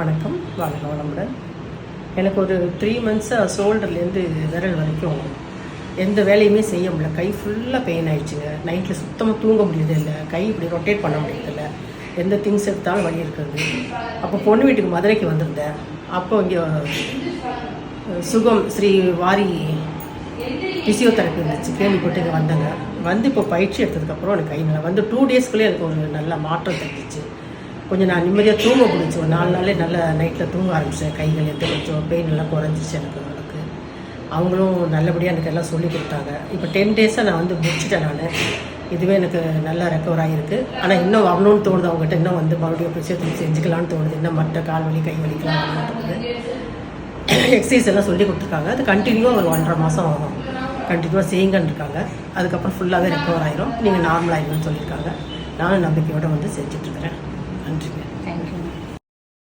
வணக்கம், வாழ்க வளமுடன். எனக்கு ஒரு 3 மந்த்ஸாக ஷோல்டர்லேருந்து விரல் வரைக்கும் எந்த வேலையுமே செய்ய முடியல. கை ஃபுல்லாக பெயின் ஆயிடுச்சுங்க. நைட்டில் சுத்தமாக தூங்க முடியறதில்லை. கை இப்படி ரொட்டேட் பண்ண முடியறதில்ல. எந்த திங்ஸ் எடுத்தாலும் வலி இருக்கிறது. அப்போ பொண்ணு வீட்டுக்கு மதுரைக்கு வந்திருந்தேன். அப்போ இங்கே சுகம் ஸ்ரீ வாரி ஃபிசியோதெரப்பி இருந்துச்சு, கேள்விப்பட்டு இங்கே வந்தேங்க. வந்து இப்போ பயிற்சி எடுத்ததுக்கப்புறம் எனக்கு கை நல்லா வந்து 2 டேஸ்க்குள்ளே எனக்கு ஒரு நல்ல மாற்றம் தெரிஞ்சிச்சு. கொஞ்சம் நான் நிம்மதியாக தூங்க முடிஞ்சு. ஒரு 4 நாளே நல்லா நைட்டில் தூங்க ஆரம்பித்தேன். கைகள் எடுத்து கொஞ்சம் பெயின் எல்லாம் குறைஞ்சிச்சு எனக்கு. அவங்களும் நல்லபடியாக எனக்கு எல்லாம் சொல்லி கொடுத்தாங்க. இப்போ 10 டேஸாக நான் வந்து முடிச்சிட்டேன். நான் இதுவே எனக்கு நல்லா ரெக்கவர் ஆகிருக்கு. ஆனால் இன்னும் வரணும்னு தோணுது. அவங்ககிட்ட இன்னும் வந்து மறுபடியும் ஃபிசியோதெரப்பி செஞ்சுக்கலான்னு தோணுது. இன்னும் மற்ற கால் வலி கை வலிக்கலாம் இருக்குது. எக்ஸசைஸ் எல்லாம் சொல்லி கொடுத்துருக்காங்க. அது கண்டினியூவாக ஒரு 1.5 மாதம் கண்டினியூவாக செய்யுங்கன்னு இருக்காங்க. அதுக்கப்புறம் ஃபுல்லாகவே ரெக்கவர் ஆகிரும், நீங்கள் நார்மல் ஆகிடும்னு சொல்லியிருக்காங்க. நானும் நம்பிக்கையோடு வந்து செஞ்சிட்ருக்கிறேன். நன்றிங்க.